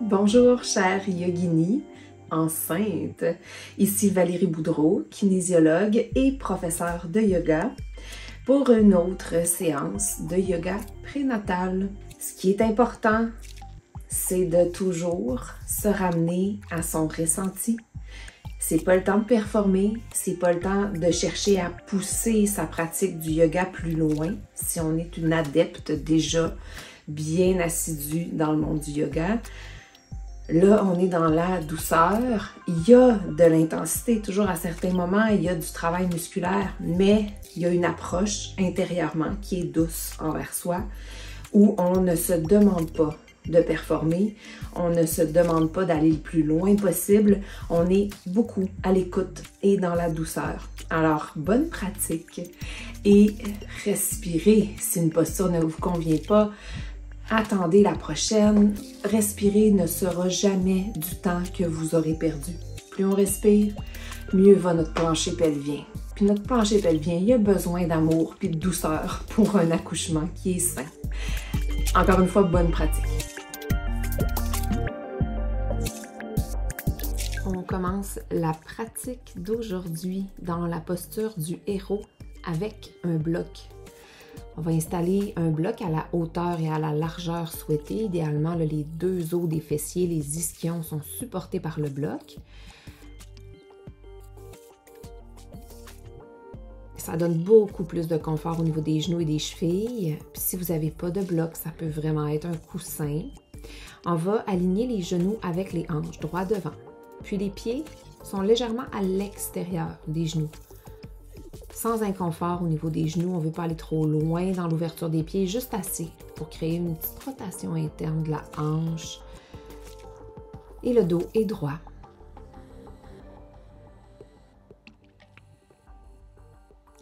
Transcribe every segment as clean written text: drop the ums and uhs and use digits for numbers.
Bonjour chère yogini, enceinte. Ici Valérie Boudreau, kinésiologue et professeure de yoga pour une autre séance de yoga prénatal. Ce qui est important, c'est de toujours se ramener à son ressenti. C'est pas le temps de performer, c'est pas le temps de chercher à pousser sa pratique du yoga plus loin si on est une adepte déjà bien assidue dans le monde du yoga. Là, on est dans la douceur. Il y a de l'intensité, toujours à certains moments, il y a du travail musculaire, mais il y a une approche intérieurement qui est douce envers soi, où on ne se demande pas de performer, on ne se demande pas d'aller le plus loin possible, on est beaucoup à l'écoute et dans la douceur. Alors, bonne pratique et respirez si une posture ne vous convient pas. Attendez la prochaine. Respirer ne sera jamais du temps que vous aurez perdu. Plus on respire, mieux va notre plancher pelvien. Puis notre plancher pelvien, il a besoin d'amour puis de douceur pour un accouchement qui est sain. Encore une fois, bonne pratique. On commence la pratique d'aujourd'hui dans la posture du héros avec un bloc. On va installer un bloc à la hauteur et à la largeur souhaitée. Idéalement, les deux os des fessiers, les ischions sont supportés par le bloc. Ça donne beaucoup plus de confort au niveau des genoux et des chevilles. Puis si vous n'avez pas de bloc, ça peut vraiment être un coussin. On va aligner les genoux avec les hanches, droit devant. Puis les pieds sont légèrement à l'extérieur des genoux. Sans inconfort au niveau des genoux, on ne veut pas aller trop loin dans l'ouverture des pieds, juste assez pour créer une petite rotation interne de la hanche. Et le dos est droit.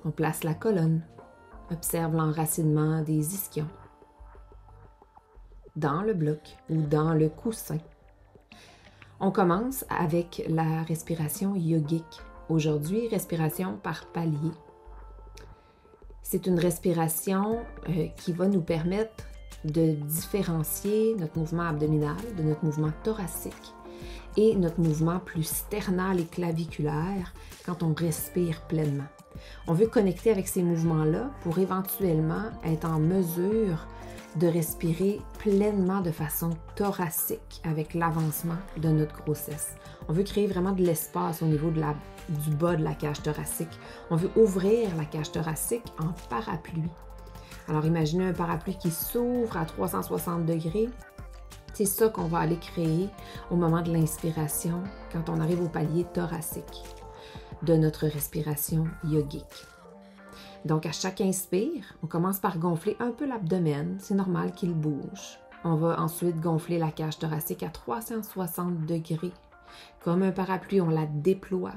On place la colonne. Observe l'enracinement des ischions dans le bloc ou dans le coussin. On commence avec la respiration yogique. Aujourd'hui, respiration par palier. C'est une respiration qui va nous permettre de différencier notre mouvement abdominal de notre mouvement thoracique et notre mouvement plus sternal et claviculaire quand on respire pleinement. On veut connecter avec ces mouvements-là pour éventuellement être en mesure de respirer pleinement de façon thoracique avec l'avancement de notre grossesse. On veut créer vraiment de l'espace au niveau du bas de la cage thoracique. On veut ouvrir la cage thoracique en parapluie. Alors imaginez un parapluie qui s'ouvre à 360 degrés. C'est ça qu'on va aller créer au moment de l'inspiration quand on arrive au palier thoracique de notre respiration yogique. Donc, à chaque inspire, on commence par gonfler un peu l'abdomen. C'est normal qu'il bouge. On va ensuite gonfler la cage thoracique à 360 degrés. Comme un parapluie, on la déploie.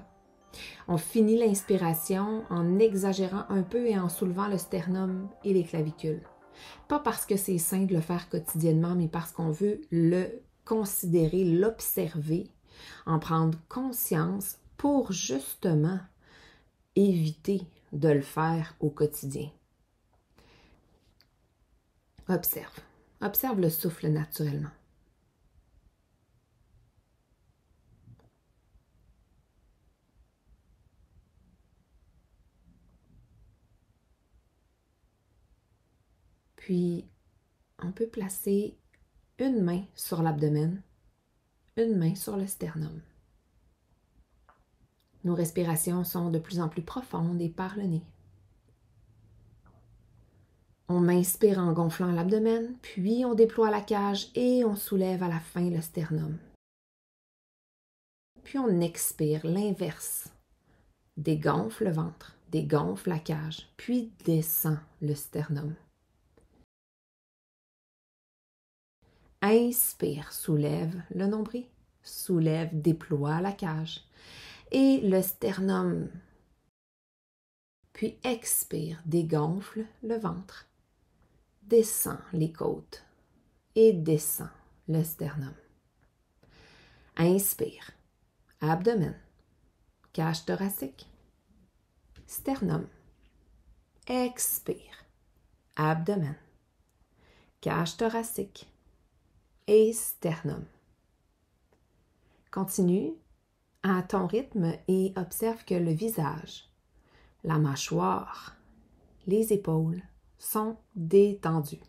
On finit l'inspiration en exagérant un peu et en soulevant le sternum et les clavicules. Pas parce que c'est sain de le faire quotidiennement, mais parce qu'on veut le considérer, l'observer, en prendre conscience pour justement éviter de le faire au quotidien. Observe. Observe le souffle naturellement. Puis, on peut placer une main sur l'abdomen, une main sur le sternum. Nos respirations sont de plus en plus profondes et par le nez. On inspire en gonflant l'abdomen, puis on déploie la cage et on soulève à la fin le sternum. Puis on expire l'inverse. Dégonfle le ventre, dégonfle la cage, puis descend le sternum. Inspire, soulève le nombril, soulève, déploie la cage et le sternum. Puis expire, dégonfle le ventre, descend les côtes et descend le sternum. Inspire, abdomen, cage thoracique, sternum. Expire, abdomen, cage thoracique et sternum. Continue à ton rythme et observe que le visage, la mâchoire, les épaules sont détendus.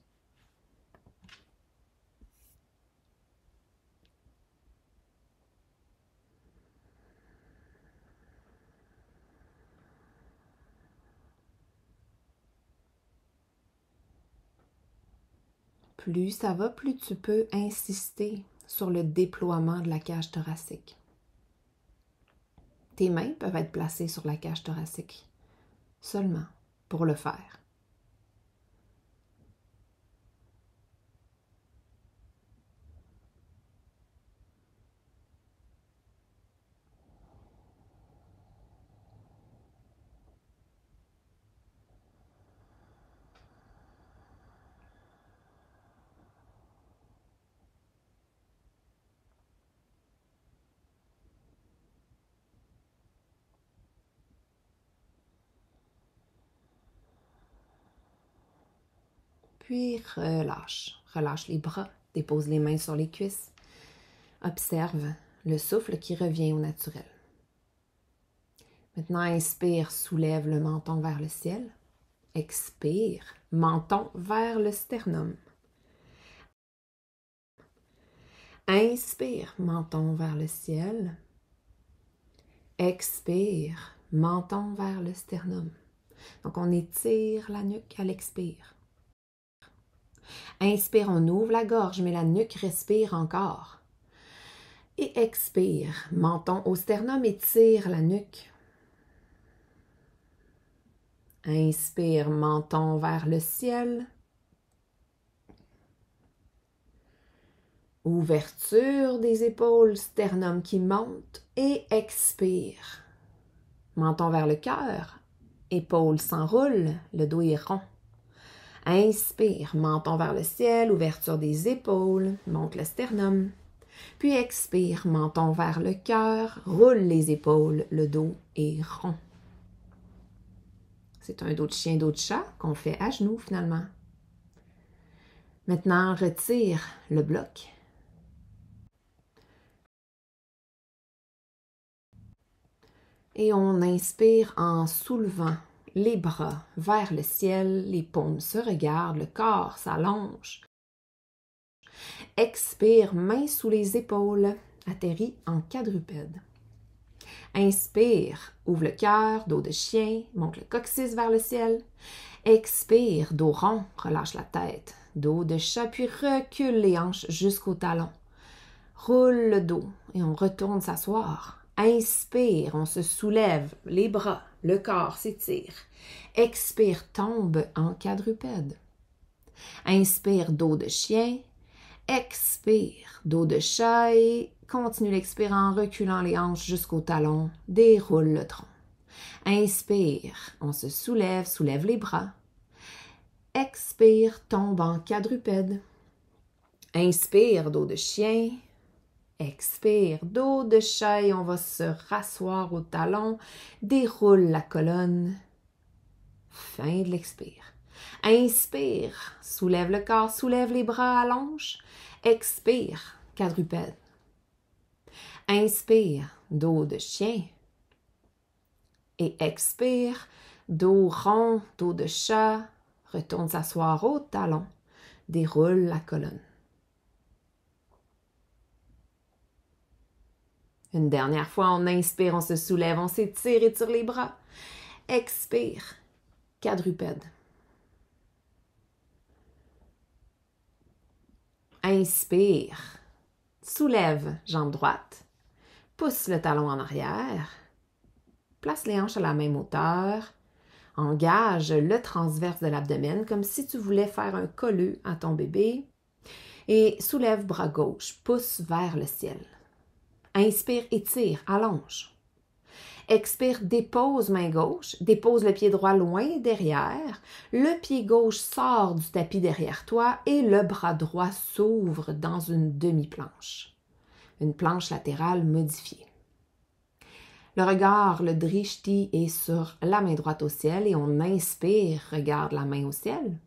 Plus ça va, plus tu peux insister sur le déploiement de la cage thoracique. Tes mains peuvent être placées sur la cage thoracique seulement pour le faire. Puis relâche. Relâche les bras, dépose les mains sur les cuisses. Observe le souffle qui revient au naturel. Maintenant, inspire, soulève le menton vers le ciel. Expire, menton vers le sternum. Inspire, menton vers le ciel. Expire, menton vers le sternum. Donc, on étire la nuque à l'expire. Inspire, on ouvre la gorge, mais la nuque respire encore. Et expire, menton au sternum, étire la nuque. Inspire, menton vers le ciel. Ouverture des épaules, sternum qui monte. Et expire. Menton vers le cœur. Épaules s'enroulent, le dos est rond. Inspire, menton vers le ciel, ouverture des épaules, monte le sternum. Puis expire, menton vers le cœur, roule les épaules, le dos est rond. C'est un dos de chien, dos de chat qu'on fait à genoux finalement. Maintenant, retire le bloc. Et on inspire en soulevant les bras vers le ciel, les paumes se regardent, le corps s'allonge. Expire, main sous les épaules, atterrit en quadrupède. Inspire, ouvre le cœur, dos de chien, monte le coccyx vers le ciel. Expire, dos rond, relâche la tête, dos de chat, puis recule les hanches jusqu'au talon. Roule le dos et on retourne s'asseoir. Inspire, on se soulève, les bras, le corps s'étire. Expire, tombe en quadrupède. Inspire, dos de chien. Expire, dos de chat et continue l'expire en reculant les hanches jusqu'au talon. Déroule le tronc. Inspire, on se soulève, soulève les bras. Expire, tombe en quadrupède. Inspire, dos de chien. Expire, dos de chat et on va se rasseoir au talon. Déroule la colonne. Fin de l'expire. Inspire, soulève le corps, soulève les bras, allonge. Expire, quadrupède. Inspire, dos de chien. Et expire, dos rond, dos de chat. Retourne s'asseoir au talon. Déroule la colonne. Une dernière fois, on inspire, on se soulève, on s'étire, étire les bras. Expire, quadrupède. Inspire, soulève, jambe droite, pousse le talon en arrière, place les hanches à la même hauteur, engage le transverse de l'abdomen comme si tu voulais faire un colleux à ton bébé et soulève bras gauche, pousse vers le ciel. Inspire, étire, allonge. Expire, dépose main gauche, dépose le pied droit loin derrière, le pied gauche sort du tapis derrière toi et le bras droit s'ouvre dans une demi-planche, une planche latérale modifiée. Le regard, le drishti est sur la main droite au ciel et on inspire, regarde la main au ciel.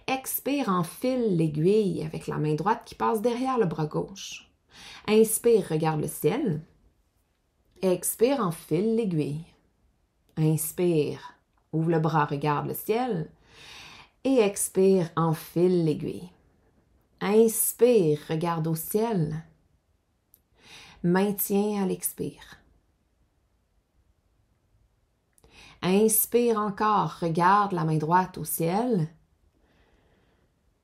Expire, enfile l'aiguille avec la main droite qui passe derrière le bras gauche. Inspire, regarde le ciel. Expire, enfile l'aiguille. Inspire, ouvre le bras, regarde le ciel. Et expire, enfile l'aiguille. Inspire, regarde au ciel. Maintiens à l'expire. Inspire encore, regarde la main droite au ciel.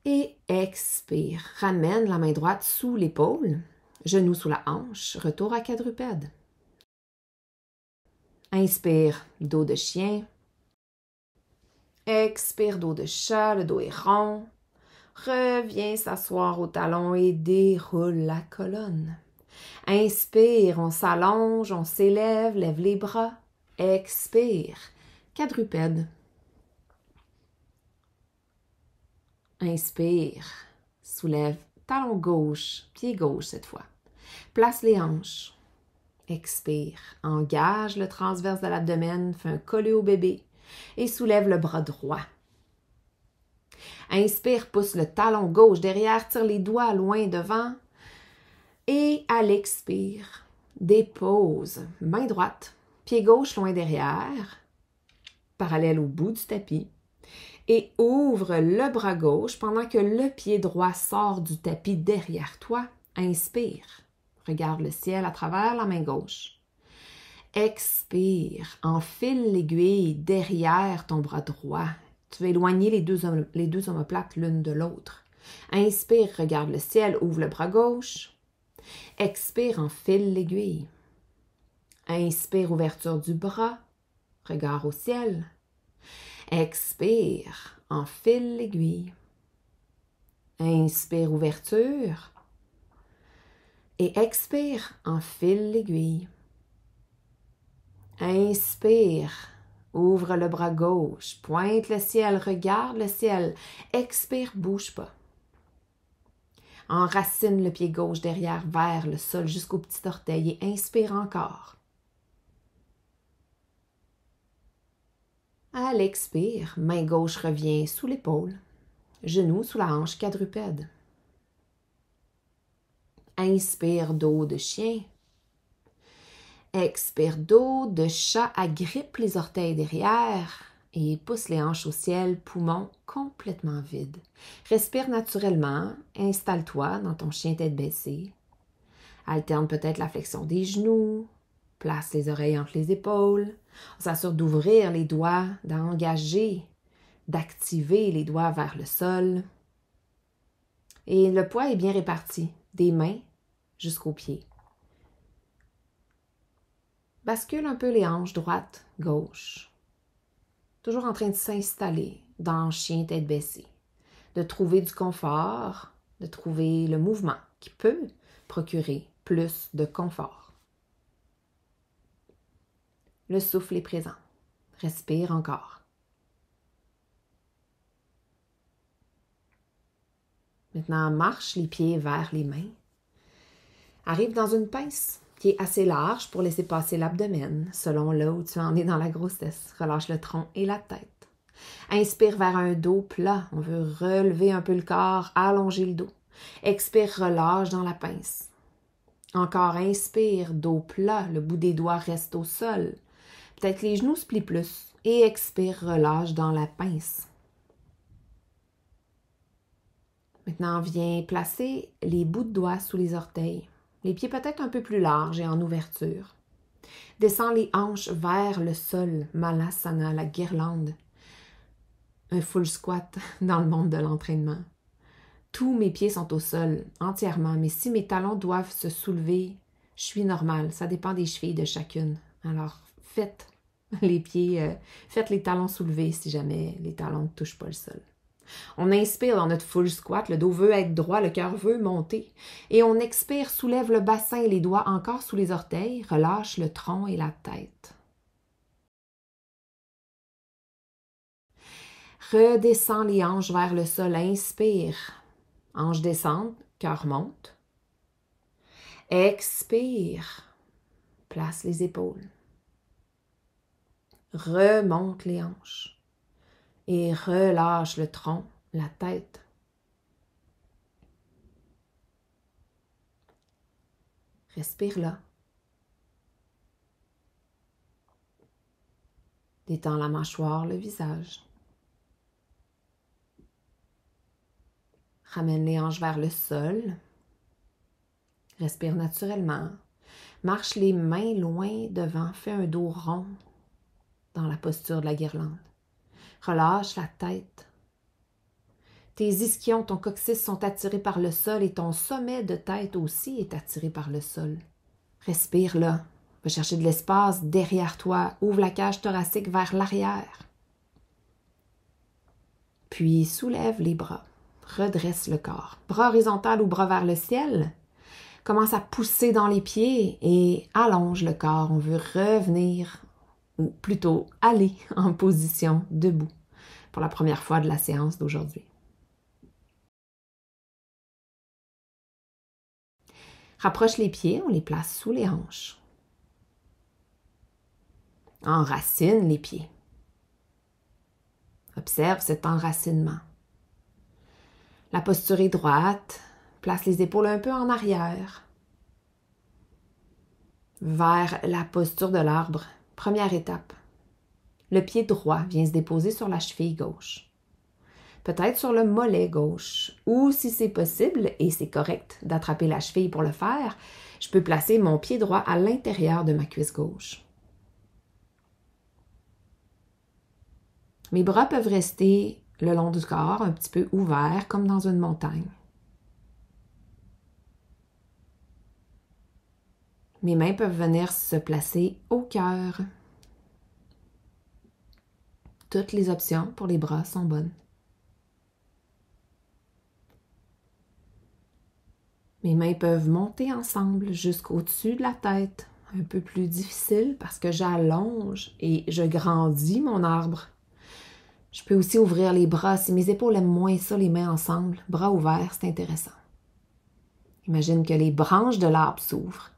Et expire, ramène la main droite sous l'épaule, genou sous la hanche, retour à quadrupède. Inspire, dos de chien. Expire, dos de chat, le dos est rond. Reviens s'asseoir au talon et déroule la colonne. Inspire, on s'allonge, on s'élève, lève les bras. Expire, quadrupède. Inspire, soulève talon gauche, pied gauche cette fois. Place les hanches. Expire, engage le transverse de l'abdomen, fais un collé au bébé et soulève le bras droit. Inspire, pousse le talon gauche derrière, tire les doigts loin devant. Et à l'expire, dépose main droite, pied gauche loin derrière, parallèle au bout du tapis. Et ouvre le bras gauche pendant que le pied droit sort du tapis derrière toi. Inspire. Regarde le ciel à travers la main gauche. Expire. Enfile l'aiguille derrière ton bras droit. Tu vas éloigner les deux omoplates l'une de l'autre. Inspire. Regarde le ciel. Ouvre le bras gauche. Expire. Enfile l'aiguille. Inspire. Ouverture du bras. Regard au ciel. Expire, enfile l'aiguille. Inspire, ouverture. Et expire, enfile l'aiguille. Inspire, ouvre le bras gauche, pointe le ciel, regarde le ciel. Expire, bouge pas. Enracine le pied gauche derrière vers le sol jusqu'au petit orteil et inspire encore. À l'expire, main gauche revient sous l'épaule, genou sous la hanche, quadrupède. Inspire, dos de chien. Expire, dos de chat, agrippe les orteils derrière et pousse les hanches au ciel, poumons complètement vides. Respire naturellement, installe-toi dans ton chien tête baissée. Alterne peut-être la flexion des genoux, place les oreilles entre les épaules. On s'assure d'ouvrir les doigts, d'engager, d'activer les doigts vers le sol. Et le poids est bien réparti, des mains jusqu'aux pieds. Bascule un peu les hanches droite, gauche. Toujours en train de s'installer dans chien tête baissée. De trouver du confort, de trouver le mouvement qui peut procurer plus de confort. Le souffle est présent. Respire encore. Maintenant, marche les pieds vers les mains. Arrive dans une pince qui est assez large pour laisser passer l'abdomen, selon là où tu en es dans la grossesse. Relâche le tronc et la tête. Inspire vers un dos plat. On veut relever un peu le corps, allonger le dos. Expire, relâche dans la pince. Encore inspire, dos plat, le bout des doigts reste au sol. Peut-être les genoux se plient plus. Et expire, relâche dans la pince. Maintenant, viens placer les bouts de doigts sous les orteils. Les pieds peut-être un peu plus larges et en ouverture. Descends les hanches vers le sol, Malasana, la guirlande. Un full squat dans le monde de l'entraînement. Tous mes pieds sont au sol, entièrement, mais si mes talons doivent se soulever, je suis normale. Ça dépend des chevilles de chacune. Alors, faites les talons soulevés si jamais les talons ne touchent pas le sol. On inspire dans notre full squat, le dos veut être droit, le cœur veut monter. Et on expire, soulève le bassin et les doigts encore sous les orteils, relâche le tronc et la tête. Redescends les hanches vers le sol, inspire. Hanches descendent, cœur monte. Expire, place les épaules. Remonte les hanches et relâche le tronc, la tête. Respire là. Détends la mâchoire, le visage. Ramène les hanches vers le sol. Respire naturellement. Marche les mains loin devant. Fais un dos rond dans la posture de la guirlande. Relâche la tête. Tes ischions, ton coccyx sont attirés par le sol et ton sommet de tête aussi est attiré par le sol. Respire là. Va chercher de l'espace derrière toi. Ouvre la cage thoracique vers l'arrière. Puis soulève les bras. Redresse le corps. Bras horizontal ou bras vers le ciel. Commence à pousser dans les pieds et allonge le corps. On veut revenir, ou plutôt aller en position debout pour la première fois de la séance d'aujourd'hui. Rapproche les pieds, on les place sous les hanches. Enracine les pieds. Observe cet enracinement. La posture est droite. Place les épaules un peu en arrière. Vers la posture de l'arbre. Première étape. Le pied droit vient se déposer sur la cheville gauche. Peut-être sur le mollet gauche. Ou si c'est possible, et c'est correct d'attraper la cheville pour le faire, je peux placer mon pied droit à l'intérieur de ma cuisse gauche. Mes bras peuvent rester le long du corps, un petit peu ouverts, comme dans une montagne. Mes mains peuvent venir se placer au cœur. Toutes les options pour les bras sont bonnes. Mes mains peuvent monter ensemble jusqu'au-dessus de la tête. Un peu plus difficile parce que j'allonge et je grandis mon arbre. Je peux aussi ouvrir les bras. Si mes épaules aiment moins ça, les mains ensemble, bras ouverts, c'est intéressant. Imagine que les branches de l'arbre s'ouvrent.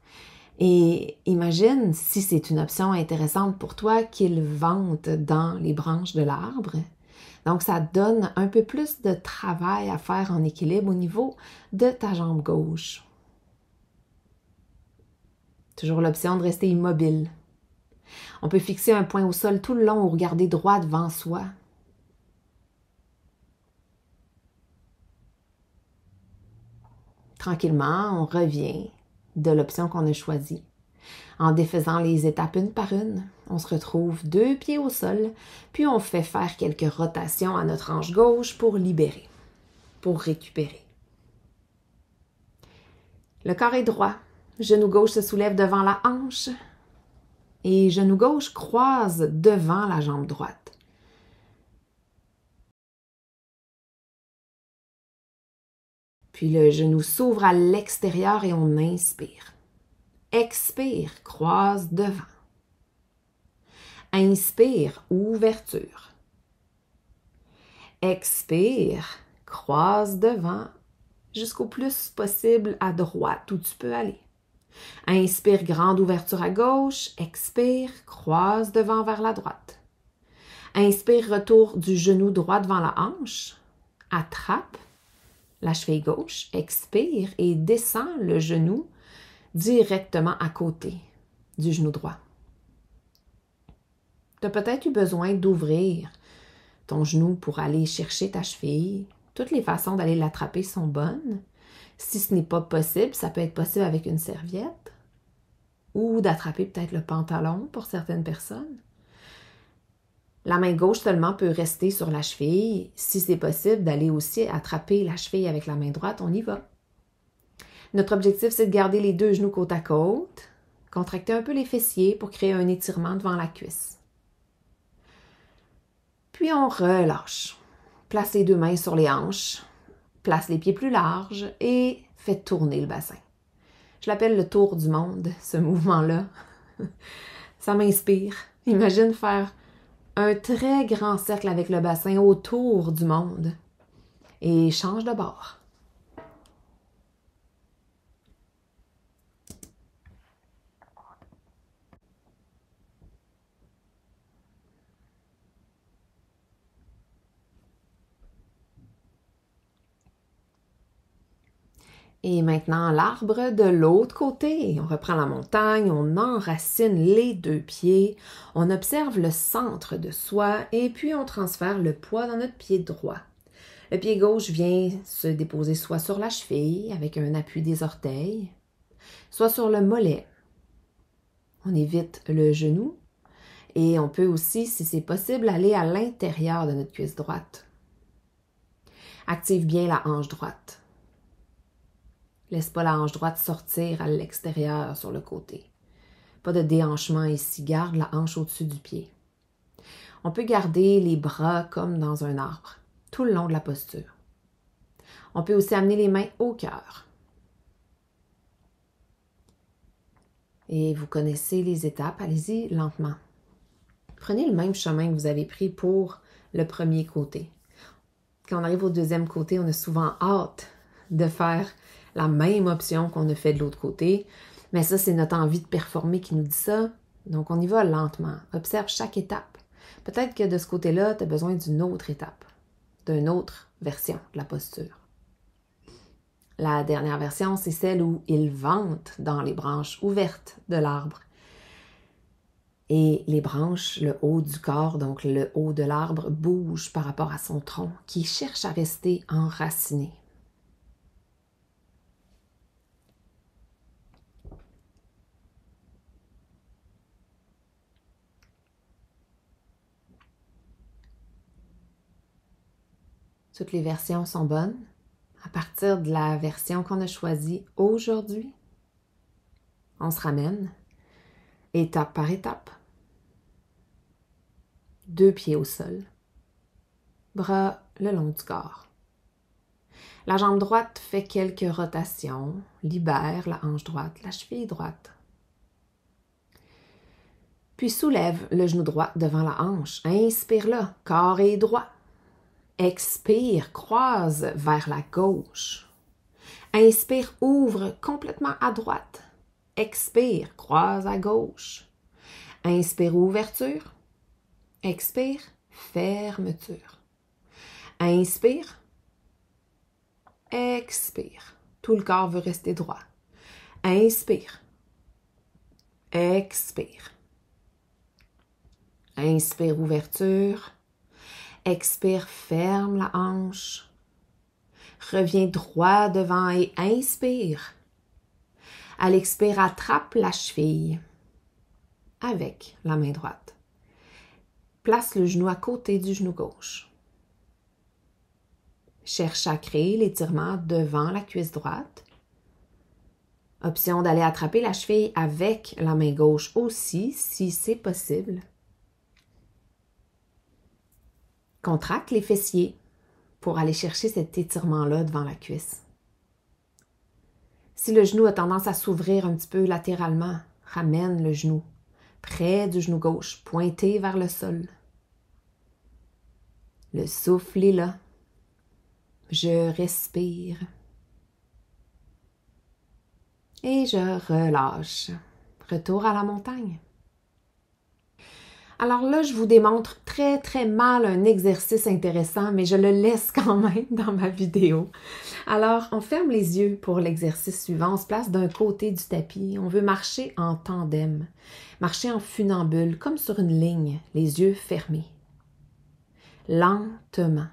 Et imagine, si c'est une option intéressante pour toi, qu'il vente dans les branches de l'arbre. Donc, ça donne un peu plus de travail à faire en équilibre au niveau de ta jambe gauche. Toujours l'option de rester immobile. On peut fixer un point au sol tout le long ou regarder droit devant soi. Tranquillement, on revient de l'option qu'on a choisie. En défaisant les étapes une par une, on se retrouve 2 pieds au sol, puis on fait faire quelques rotations à notre hanche gauche pour libérer, pour récupérer. Le corps est droit, genou gauche se soulève devant la hanche et genou gauche croise devant la jambe droite. Puis le genou s'ouvre à l'extérieur et on inspire. Expire, croise devant. Inspire, ouverture. Expire, croise devant jusqu'au plus possible à droite où tu peux aller. Inspire, grande ouverture à gauche. Expire, croise devant vers la droite. Inspire, retour du genou droit devant la hanche. Attrape la cheville gauche. Expire et descend le genou directement à côté du genou droit. Tu as peut-être eu besoin d'ouvrir ton genou pour aller chercher ta cheville. Toutes les façons d'aller l'attraper sont bonnes. Si ce n'est pas possible, ça peut être possible avec une serviette ou d'attraper peut-être le pantalon pour certaines personnes. La main gauche seulement peut rester sur la cheville. Si c'est possible d'aller aussi attraper la cheville avec la main droite, on y va. Notre objectif, c'est de garder les 2 genoux côte à côte, contracter un peu les fessiers pour créer un étirement devant la cuisse. Puis on relâche. Place les 2 mains sur les hanches, place les pieds plus larges et fais tourner le bassin. Je l'appelle le tour du monde, ce mouvement-là. Ça m'inspire. Imagine faire un très grand cercle avec le bassin autour du monde et change de bord. Et maintenant, l'arbre de l'autre côté. On reprend la montagne, on enracine les deux pieds, on observe le centre de soi et puis on transfère le poids dans notre pied droit. Le pied gauche vient se déposer soit sur la cheville avec un appui des orteils, soit sur le mollet. On évite le genou et on peut aussi, si c'est possible, aller à l'intérieur de notre cuisse droite. Active bien la hanche droite. Laisse pas la hanche droite sortir à l'extérieur sur le côté. Pas de déhanchement ici, garde la hanche au-dessus du pied. On peut garder les bras comme dans un arbre, tout le long de la posture. On peut aussi amener les mains au cœur. Et vous connaissez les étapes, allez-y lentement. Prenez le même chemin que vous avez pris pour le premier côté. Quand on arrive au deuxième côté, on a souvent hâte de faire la même option qu'on a fait de l'autre côté. Mais ça, c'est notre envie de performer qui nous dit ça. Donc, on y va lentement. Observe chaque étape. Peut-être que de ce côté-là, tu as besoin d'une autre étape, d'une autre version de la posture. La dernière version, c'est celle où il vente dans les branches ouvertes de l'arbre. Et les branches, le haut du corps, donc le haut de l'arbre, bouge par rapport à son tronc qui cherche à rester enraciné. Toutes les versions sont bonnes. À partir de la version qu'on a choisie aujourd'hui, on se ramène étape par étape. 2 pieds au sol, bras le long du corps. La jambe droite fait quelques rotations, libère la hanche droite, la cheville droite. Puis soulève le genou droit devant la hanche. Inspire là, corps est droit. Expire, croise vers la gauche. Inspire, ouvre complètement à droite. Expire, croise à gauche. Inspire, ouverture. Expire, fermeture. Inspire. Expire. Tout le corps veut rester droit. Inspire. Expire. Inspire, ouverture. Expire, ferme la hanche. Reviens droit devant et inspire. À l'expire, attrape la cheville avec la main droite. Place le genou à côté du genou gauche. Cherche à créer l'étirement devant la cuisse droite. Option d'aller attraper la cheville avec la main gauche aussi, si c'est possible. Contracte les fessiers pour aller chercher cet étirement-là devant la cuisse. Si le genou a tendance à s'ouvrir un petit peu latéralement, ramène le genou près du genou gauche, pointé vers le sol. Le souffle est là. Je respire. Et je relâche. Retour à la montagne. Alors là, je vous démontre très mal un exercice intéressant, mais je le laisse quand même dans ma vidéo. Alors, on ferme les yeux pour l'exercice suivant. On se place d'un côté du tapis. On veut marcher en tandem, marcher en funambule, comme sur une ligne, les yeux fermés. Lentement.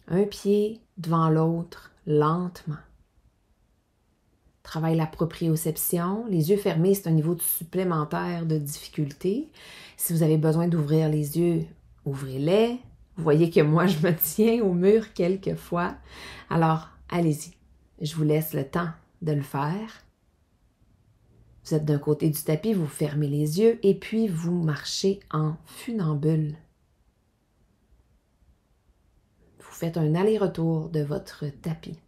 Un pied devant l'autre, lentement. Travaille la proprioception. Les yeux fermés, c'est un niveau supplémentaire de difficulté. Si vous avez besoin d'ouvrir les yeux, ouvrez-les. Vous voyez que moi, je me tiens au mur quelquefois. Alors, allez-y. Je vous laisse le temps de le faire. Vous êtes d'un côté du tapis, vous fermez les yeux et puis vous marchez en funambule. Vous faites un aller-retour de votre tapis.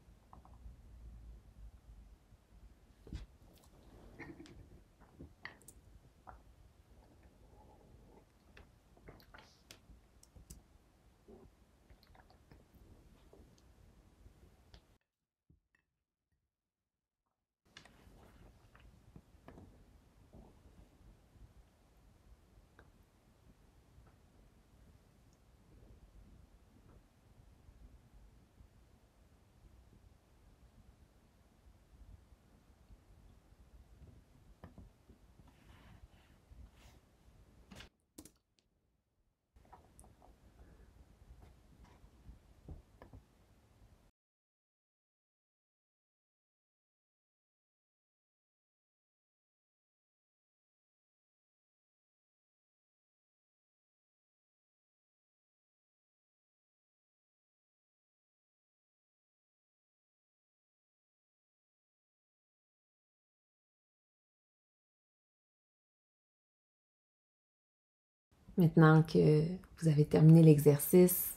Maintenant que vous avez terminé l'exercice,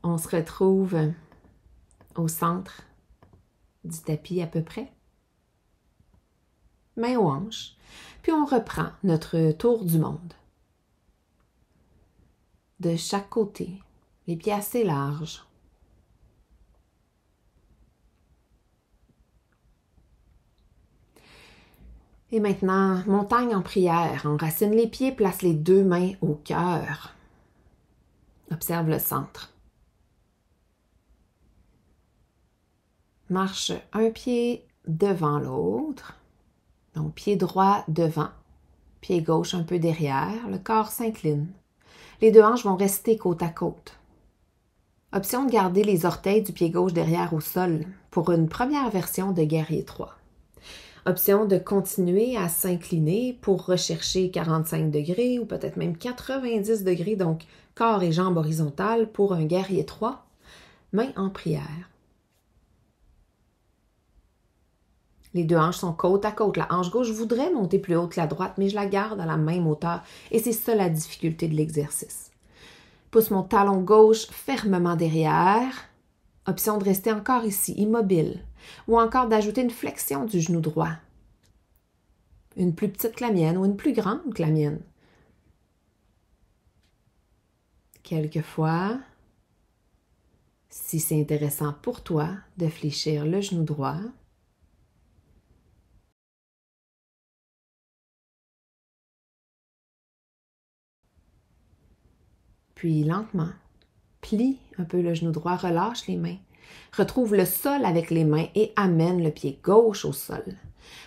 on se retrouve au centre du tapis à peu près. Main aux hanches. Puis on reprend notre tour du monde. De chaque côté, les pieds assez larges. Et maintenant, montagne en prière. Enracine les pieds, place les deux mains au cœur. Observe le centre. Marche un pied devant l'autre. Donc, pied droit devant, pied gauche un peu derrière, le corps s'incline. Les deux hanches vont rester côte à côte. Option de garder les orteils du pied gauche derrière au sol pour une première version de guerrier 3. Option de continuer à s'incliner pour rechercher 45 degrés ou peut-être même 90 degrés, donc corps et jambes horizontales pour un guerrier 3, main en prière. Les deux hanches sont côte à côte. La hanche gauche voudrait monter plus haut que la droite, mais je la garde à la même hauteur et c'est ça la difficulté de l'exercice. Pousse mon talon gauche fermement derrière. Option de rester encore ici, immobile, ou encore d'ajouter une flexion du genou droit. Une plus petite que la mienne ou une plus grande que la mienne. Quelquefois, si c'est intéressant pour toi de fléchir le genou droit, puis lentement, plie un peu le genou droit, relâche les mains. Retrouve le sol avec les mains et amène le pied gauche au sol.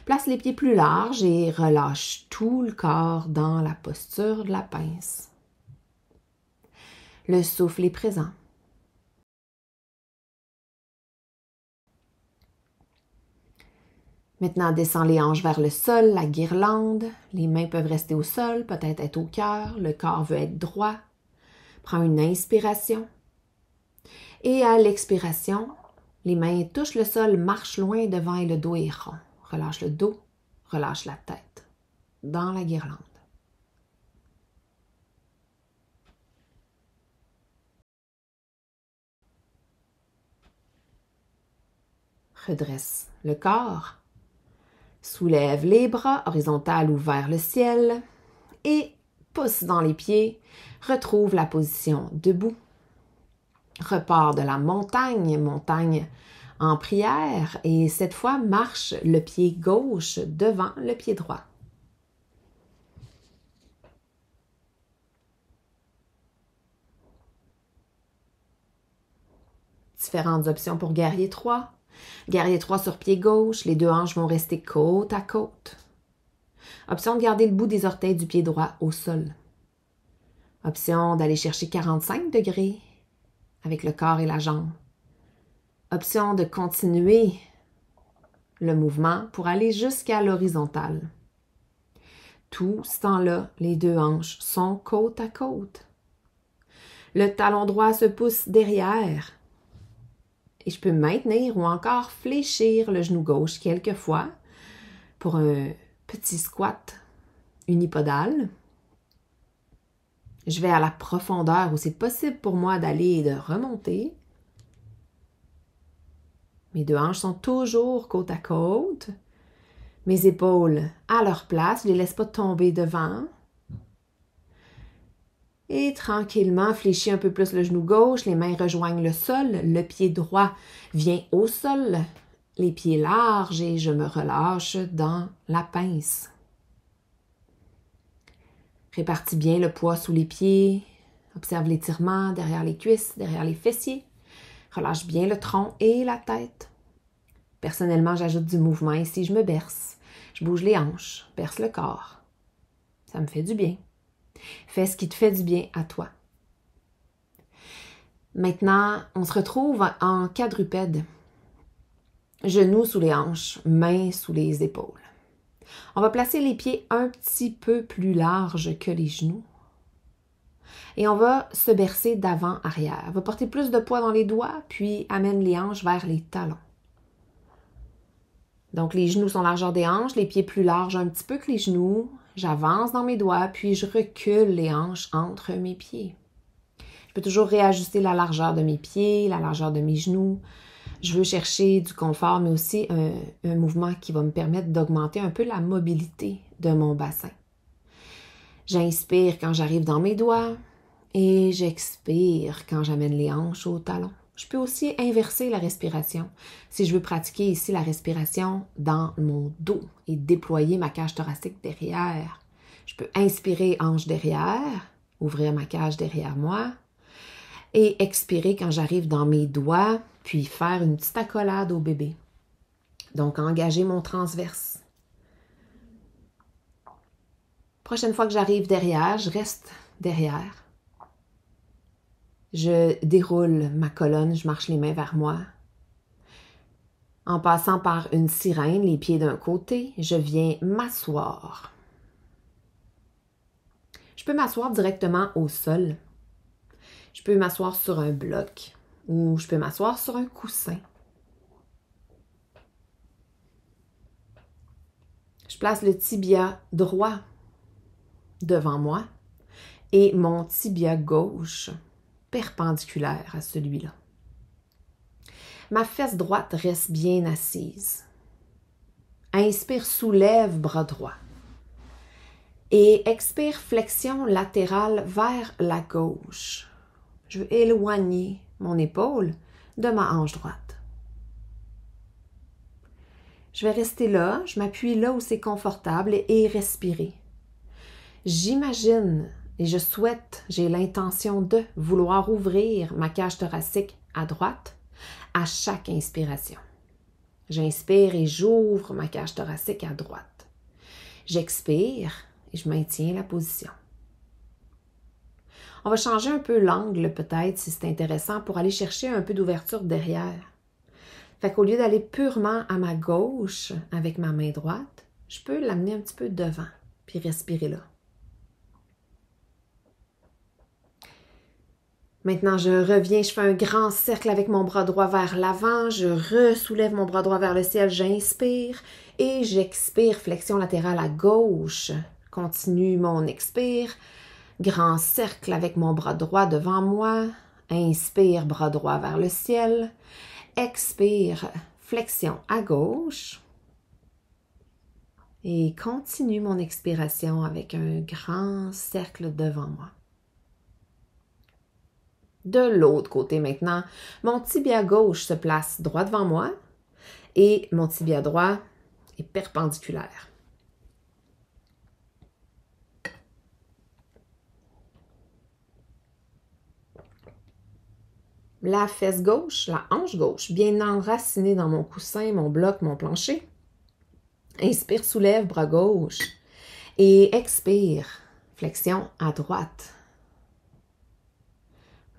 Place les pieds plus larges et relâche tout le corps dans la posture de la pince. Le souffle est présent. Maintenant, descends les hanches vers le sol, la guirlande. Les mains peuvent rester au sol, peut-être être au cœur. Le corps veut être droit. Prends une inspiration. Et à l'expiration, les mains touchent le sol, marchent loin devant et le dos est rond. Relâche le dos, relâche la tête. Dans la guirlande. Redresse le corps. Soulève les bras, horizontal ou vers le ciel. Et pousse dans les pieds. Retrouve la position debout. Repars de la montagne, montagne en prière. Et cette fois, marche le pied gauche devant le pied droit. Différentes options pour guerrier 3. Guerrier 3 sur pied gauche, les deux hanches vont rester côte à côte. Option de garder le bout des orteils du pied droit au sol. Option d'aller chercher 45 degrés avec le corps et la jambe. Option de continuer le mouvement pour aller jusqu'à l'horizontale. Tout ce temps-là, les deux hanches sont côte à côte. Le talon droit se pousse derrière. Et je peux maintenir ou encore fléchir le genou gauche quelquefois pour un petit squat unipodal. Je vais à la profondeur où c'est possible pour moi d'aller et de remonter. Mes deux hanches sont toujours côte à côte. Mes épaules à leur place, je ne les laisse pas tomber devant. Et tranquillement, fléchis un peu plus le genou gauche, les mains rejoignent le sol, le pied droit vient au sol, les pieds larges et je me relâche dans la pince. Répartis bien le poids sous les pieds, observe l'étirement derrière les cuisses, derrière les fessiers. Relâche bien le tronc et la tête. Personnellement, j'ajoute du mouvement ici, je me berce. Je bouge les hanches, berce le corps. Ça me fait du bien. Fais ce qui te fait du bien à toi. Maintenant, on se retrouve en quadrupède. Genoux sous les hanches, mains sous les épaules. On va placer les pieds un petit peu plus larges que les genoux. Et on va se bercer d'avant-arrière. On va porter plus de poids dans les doigts, puis amène les hanches vers les talons. Donc, les genoux sont largeur des hanches, les pieds plus larges un petit peu que les genoux. j'avance dans mes doigts, puis je recule les hanches entre mes pieds. Je peux toujours réajuster la largeur de mes pieds, la largeur de mes genoux. Je veux chercher du confort, mais aussi un mouvement qui va me permettre d'augmenter un peu la mobilité de mon bassin. J'inspire quand j'arrive dans mes doigts et j'expire quand j'amène les hanches au talon. Je peux aussi inverser la respiration si je veux pratiquer ici la respiration dans mon dos et déployer ma cage thoracique derrière. Je peux inspirer hanche derrière, ouvrir ma cage derrière moi et expirer quand j'arrive dans mes doigts, puis faire une petite accolade au bébé. Donc, engager mon transverse. Prochaine fois que j'arrive derrière, je reste derrière. Je déroule ma colonne, je marche les mains vers moi. En passant par une sirène, les pieds d'un côté, je viens m'asseoir. Je peux m'asseoir directement au sol. Je peux m'asseoir sur un bloc ou je peux m'asseoir sur un coussin. Je place le tibia droit devant moi et mon tibia gauche perpendiculaire à celui-là. Ma fesse droite reste bien assise. Inspire, soulève, bras droit. Et expire, flexion latérale vers la gauche. Je veux éloigner mon épaule de ma hanche droite. Je vais rester là, je m'appuie là où c'est confortable et respirer. J'imagine et je souhaite, j'ai l'intention de vouloir ouvrir ma cage thoracique à droite à chaque inspiration. J'inspire et j'ouvre ma cage thoracique à droite. J'expire et je maintiens la position. On va changer un peu l'angle peut-être si c'est intéressant pour aller chercher un peu d'ouverture derrière. Fait qu'au lieu d'aller purement à ma gauche avec ma main droite, je peux l'amener un petit peu devant puis respirer là. Maintenant, je reviens, je fais un grand cercle avec mon bras droit vers l'avant, je ressoulève mon bras droit vers le ciel, j'inspire et j'expire, flexion latérale à gauche. Continue mon expire, grand cercle avec mon bras droit devant moi, inspire, bras droit vers le ciel, expire, flexion à gauche et continue mon expiration avec un grand cercle devant moi. De l'autre côté maintenant, mon tibia gauche se place droit devant moi et mon tibia droit est perpendiculaire. La fesse gauche, la hanche gauche, bien enracinée dans mon coussin, mon bloc, mon plancher. Inspire, soulève, bras gauche et expire, flexion à droite.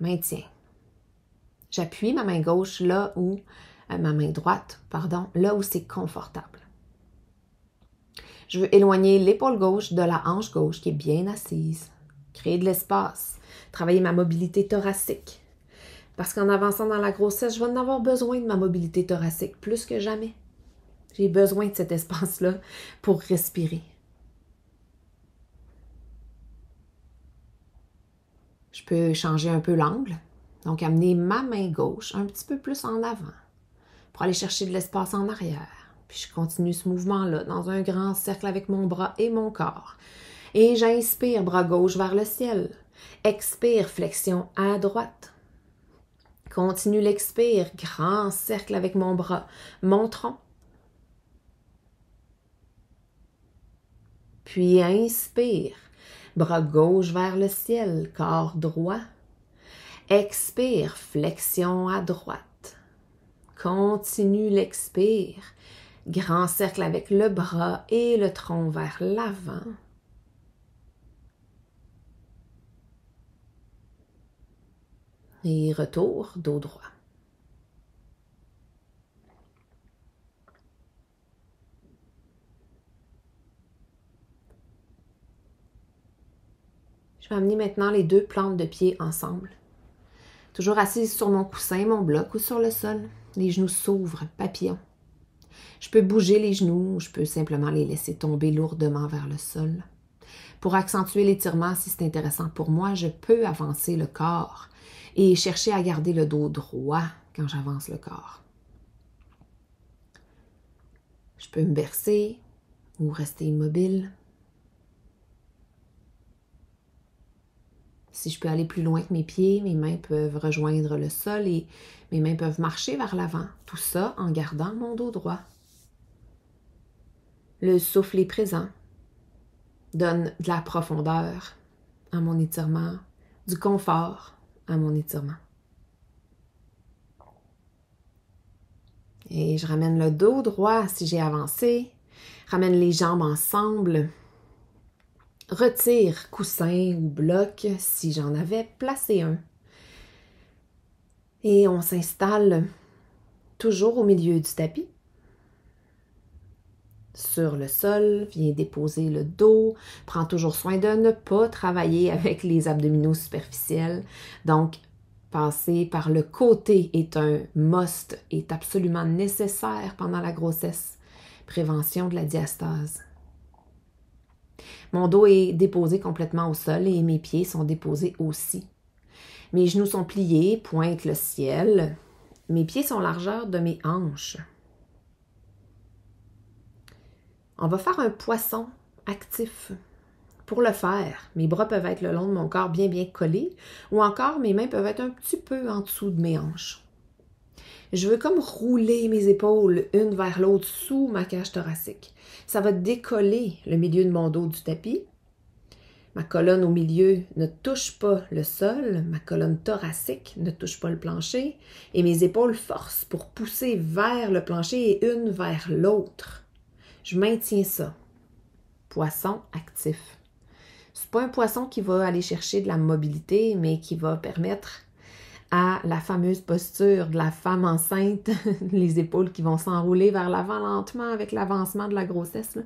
Maintiens. J'appuie ma main gauche là où, ma main droite, là où c'est confortable. Je veux éloigner l'épaule gauche de la hanche gauche qui est bien assise. Créer de l'espace. Travailler ma mobilité thoracique. Parce qu'en avançant dans la grossesse, je vais en avoir besoin de ma mobilité thoracique plus que jamais. J'ai besoin de cet espace-là pour respirer. Je peux changer un peu l'angle, donc amener ma main gauche un petit peu plus en avant pour aller chercher de l'espace en arrière. Puis je continue ce mouvement-là dans un grand cercle avec mon bras et mon corps. Et j'inspire, bras gauche vers le ciel. Expire, flexion à droite. Continue l'expire, grand cercle avec mon bras, mon tronc. Puis inspire. Bras gauche vers le ciel, corps droit. Expire, flexion à droite. Continue l'expire. Grand cercle avec le bras et le tronc vers l'avant. Et retour, dos droit. Je vais amener maintenant les deux plantes de pied ensemble. Toujours assise sur mon coussin, mon bloc ou sur le sol. Les genoux s'ouvrent, papillon. Je peux bouger les genoux, je peux simplement les laisser tomber lourdement vers le sol. Pour accentuer l'étirement, si c'est intéressant pour moi, je peux avancer le corps et chercher à garder le dos droit quand j'avance le corps. Je peux me bercer ou rester immobile. Si je peux aller plus loin que mes pieds, mes mains peuvent rejoindre le sol et mes mains peuvent marcher vers l'avant. Tout ça en gardant mon dos droit. Le souffle est présent. Donne de la profondeur à mon étirement, du confort à mon étirement. Et je ramène le dos droit si j'ai avancé. Ramène les jambes ensemble. Retire coussin ou bloc si j'en avais placé un. Et on s'installe toujours au milieu du tapis. Sur le sol, viens déposer le dos. Prends toujours soin de ne pas travailler avec les abdominaux superficiels. Donc, passer par le côté est un must, est absolument nécessaire pendant la grossesse. Prévention de la diastase. Mon dos est déposé complètement au sol et mes pieds sont déposés aussi. Mes genoux sont pliés, pointe le ciel. Mes pieds sont largeur de mes hanches. On va faire un poisson actif. Pour le faire, mes bras peuvent être le long de mon corps bien collés ou encore mes mains peuvent être un petit peu en dessous de mes hanches. Je veux comme rouler mes épaules une vers l'autre sous ma cage thoracique. Ça va décoller le milieu de mon dos du tapis. Ma colonne au milieu ne touche pas le sol, ma colonne thoracique ne touche pas le plancher et mes épaules forcent pour pousser vers le plancher et une vers l'autre. Je maintiens ça. Poisson actif. C'est pas un poisson qui va aller chercher de la mobilité, mais qui va permettre à la fameuse posture de la femme enceinte, les épaules qui vont s'enrouler vers l'avant lentement avec l'avancement de la grossesse, là,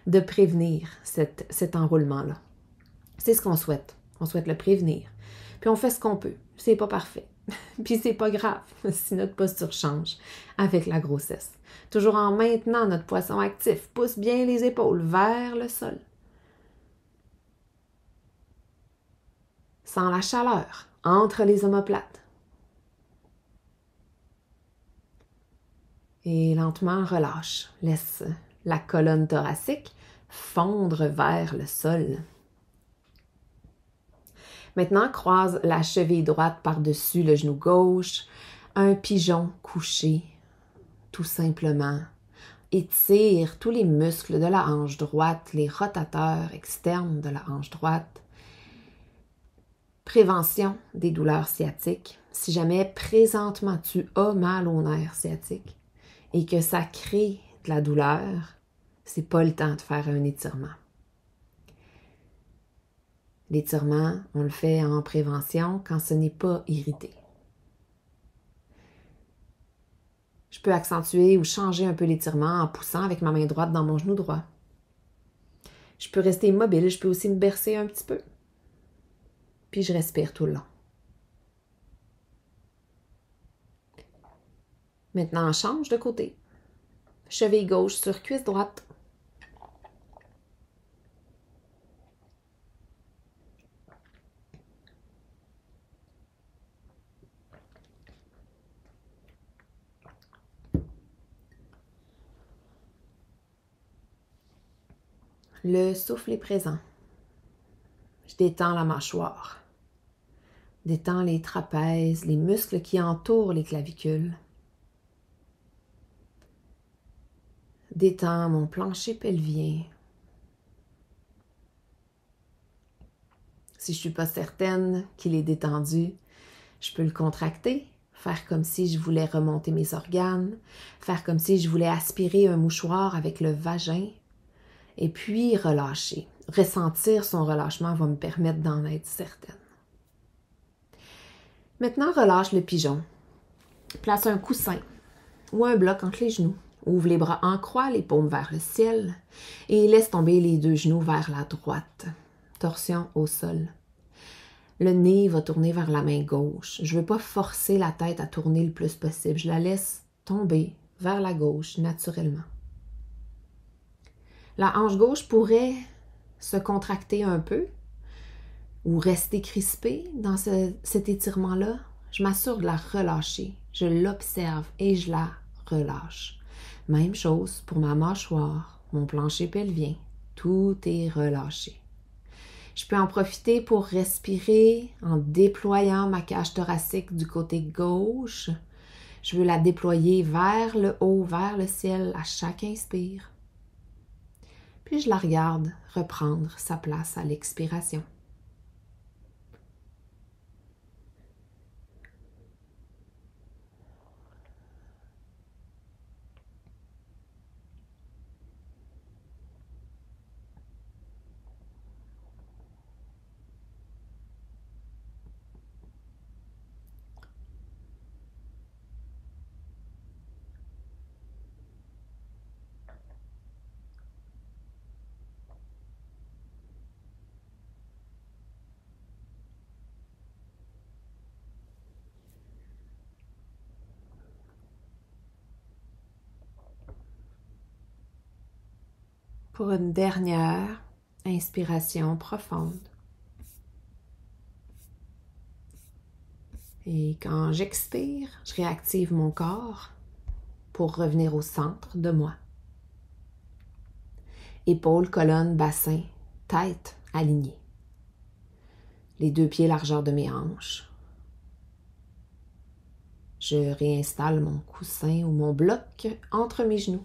de prévenir cet enroulement-là. C'est ce qu'on souhaite. On souhaite le prévenir. Puis on fait ce qu'on peut. C'est pas parfait. Puis c'est pas grave si notre posture change avec la grossesse. Toujours en maintenant notre poisson actif. Pousse bien les épaules vers le sol. Sens la chaleur entre les omoplates. Et lentement relâche. Laisse la colonne thoracique fondre vers le sol. Maintenant, croise la cheville droite par-dessus le genou gauche, un pigeon couché, tout simplement. Étire tous les muscles de la hanche droite, les rotateurs externes de la hanche droite. Prévention des douleurs sciatiques. Si jamais présentement tu as mal au nerf sciatique et que ça crée de la douleur, c'est pas le temps de faire un étirement. L'étirement, on le fait en prévention quand ce n'est pas irrité. Je peux accentuer ou changer un peu l'étirement en poussant avec ma main droite dans mon genou droit. Je peux rester immobile, je peux aussi me bercer un petit peu. Puis je respire tout le long. Maintenant, on change de côté. Cheville gauche sur cuisse droite. Le souffle est présent. Je détends la mâchoire. Détends les trapèzes, les muscles qui entourent les clavicules. Détends mon plancher pelvien. Si je ne suis pas certaine qu'il est détendu, je peux le contracter, faire comme si je voulais remonter mes organes, faire comme si je voulais aspirer un mouchoir avec le vagin, et puis relâcher. Ressentir son relâchement va me permettre d'en être certaine. Maintenant, relâche le pigeon. Place un coussin ou un bloc entre les genoux. Ouvre les bras en croix, les paumes vers le ciel et laisse tomber les deux genoux vers la droite. Torsion au sol. Le nez va tourner vers la main gauche. Je ne veux pas forcer la tête à tourner le plus possible. Je la laisse tomber vers la gauche naturellement. La hanche gauche pourrait se contracter un peu ou rester crispé dans cet étirement-là, je m'assure de la relâcher. Je l'observe et je la relâche. Même chose pour ma mâchoire, mon plancher pelvien. Tout est relâché. Je peux en profiter pour respirer en déployant ma cage thoracique du côté gauche. Je veux la déployer vers le haut, vers le ciel à chaque inspire. Puis je la regarde reprendre sa place à l'expiration. Pour une dernière inspiration profonde. Et quand j'expire, je réactive mon corps pour revenir au centre de moi. Épaules, colonne, bassin, tête alignée. Les 2 pieds largeur de mes hanches. Je réinstalle mon coussin ou mon bloc entre mes genoux.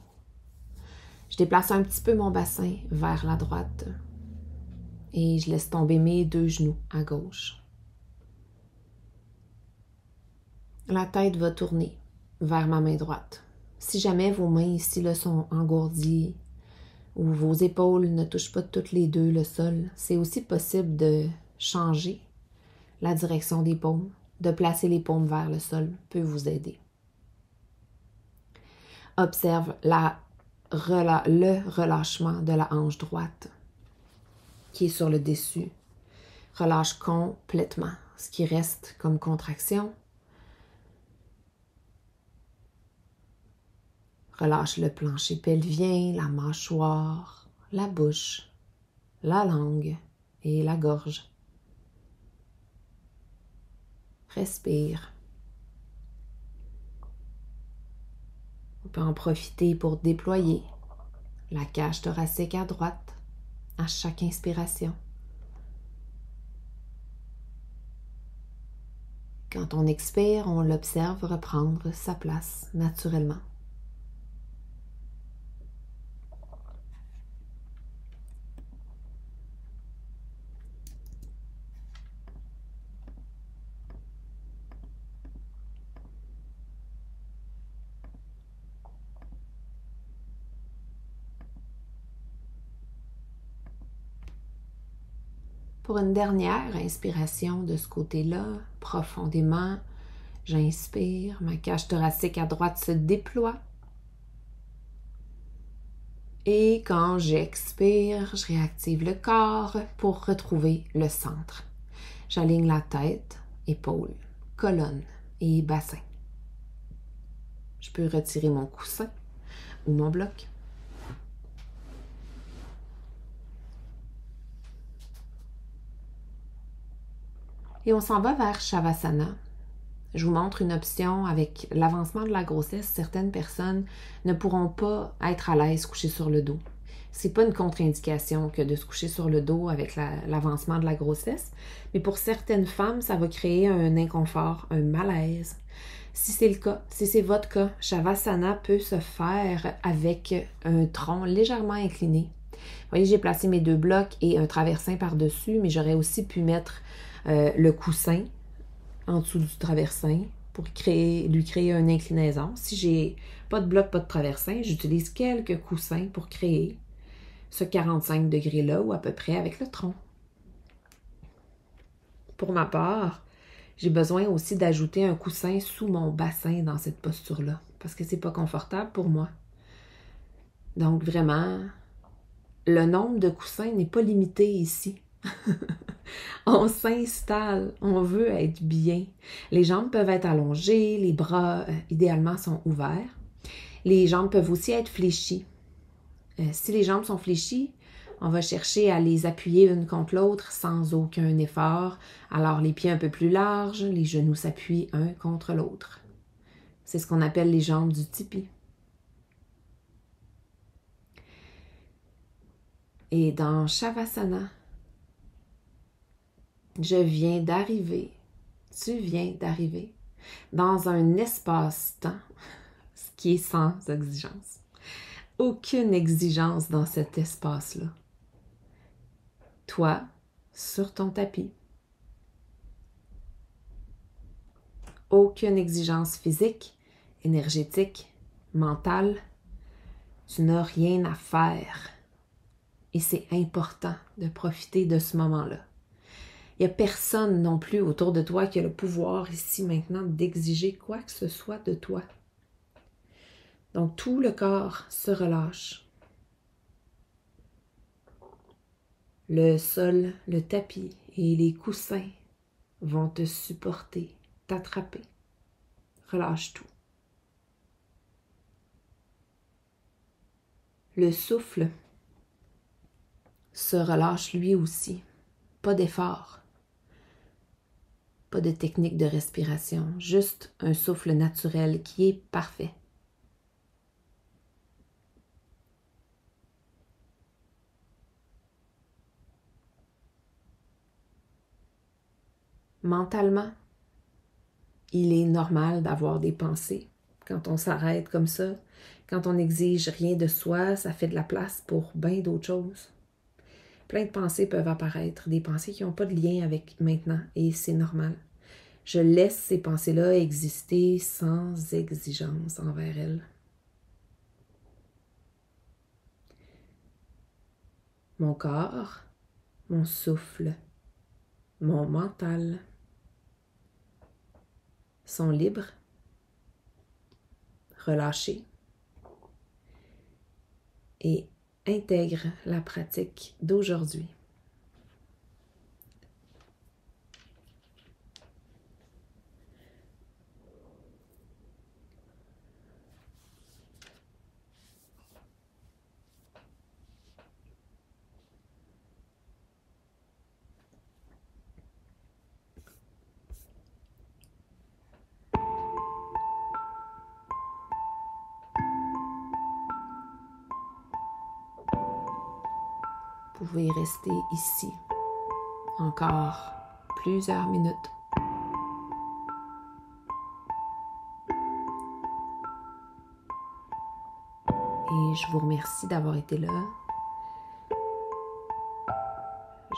Je déplace un petit peu mon bassin vers la droite et je laisse tomber mes 2 genoux à gauche. La tête va tourner vers ma main droite. Si jamais vos mains ici là, sont engourdies ou vos épaules ne touchent pas toutes les 2 le sol, c'est aussi possible de changer la direction des paumes, de placer les paumes vers le sol peut vous aider. Observe le relâchement de la hanche droite qui est sur le dessus. Relâche complètement ce qui reste comme contraction. Relâche le plancher pelvien, la mâchoire, la bouche, la langue et la gorge. Respire. On peut en profiter pour déployer la cage thoracique à droite à chaque inspiration. Quand on expire, on l'observe reprendre sa place naturellement. Pour une dernière inspiration de ce côté-là, profondément, j'inspire, ma cage thoracique à droite se déploie. Et quand j'expire, je réactive le corps pour retrouver le centre. J'aligne la tête, épaules, colonne et bassin. Je peux retirer mon coussin ou mon bloc. Et on s'en va vers Shavasana. Je vous montre une option avec l'avancement de la grossesse. Certaines personnes ne pourront pas être à l'aise coucher sur le dos. C'est pas une contre-indication que de se coucher sur le dos avec l'avancement de la grossesse, mais pour certaines femmes, ça va créer un inconfort, un malaise. Si c'est le cas, si c'est votre cas, Shavasana peut se faire avec un tronc légèrement incliné. Vous voyez, j'ai placé mes 2 blocs et un traversin par-dessus, mais j'aurais aussi pu mettre le coussin en dessous du traversin pour lui créer une inclinaison. Si j'ai pas de bloc, pas de traversin, j'utilise quelques coussins pour créer ce 45 degrés-là ou à peu près avec le tronc. Pour ma part, j'ai besoin aussi d'ajouter un coussin sous mon bassin dans cette posture-là parce que c'est pas confortable pour moi. Donc vraiment, le nombre de coussins n'est pas limité ici. On s'installe, on veut être bien. Les jambes peuvent être allongées, les bras idéalement sont ouverts. Les jambes peuvent aussi être fléchies. Si les jambes sont fléchies, On va chercher à les appuyer une contre l'autre sans aucun effort. Alors les pieds un peu plus larges, les genoux s'appuient un contre l'autre. C'est ce qu'on appelle les jambes du tipi. Et dans Shavasana, je viens d'arriver, tu viens d'arriver dans un espace-temps qui est sans exigence. Aucune exigence dans cet espace-là. Toi, sur ton tapis. Aucune exigence physique, énergétique, mentale. Tu n'as rien à faire. Et c'est important de profiter de ce moment-là. Il n'y a personne non plus autour de toi qui a le pouvoir ici maintenant d'exiger quoi que ce soit de toi. Donc tout le corps se relâche. Le sol, le tapis et les coussins vont te supporter, t'attraper. Relâche tout. Le souffle se relâche lui aussi. Pas d'effort. Pas de technique de respiration. Juste un souffle naturel qui est parfait. Mentalement, il est normal d'avoir des pensées. Quand on s'arrête comme ça, quand on n'exige rien de soi, ça fait de la place pour bien d'autres choses. Plein de pensées peuvent apparaître, des pensées qui n'ont pas de lien avec maintenant, et c'est normal. Je laisse ces pensées-là exister sans exigence envers elles. Mon corps, mon souffle, mon mental sont libres, relâchés et intègrent la pratique d'aujourd'hui. Vous pouvez rester ici encore plusieurs minutes. Et je vous remercie d'avoir été là.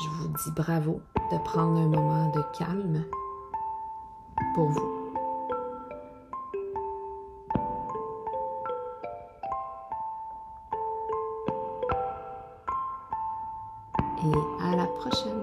Je vous dis bravo de prendre un moment de calme pour vous. Et à la prochaine.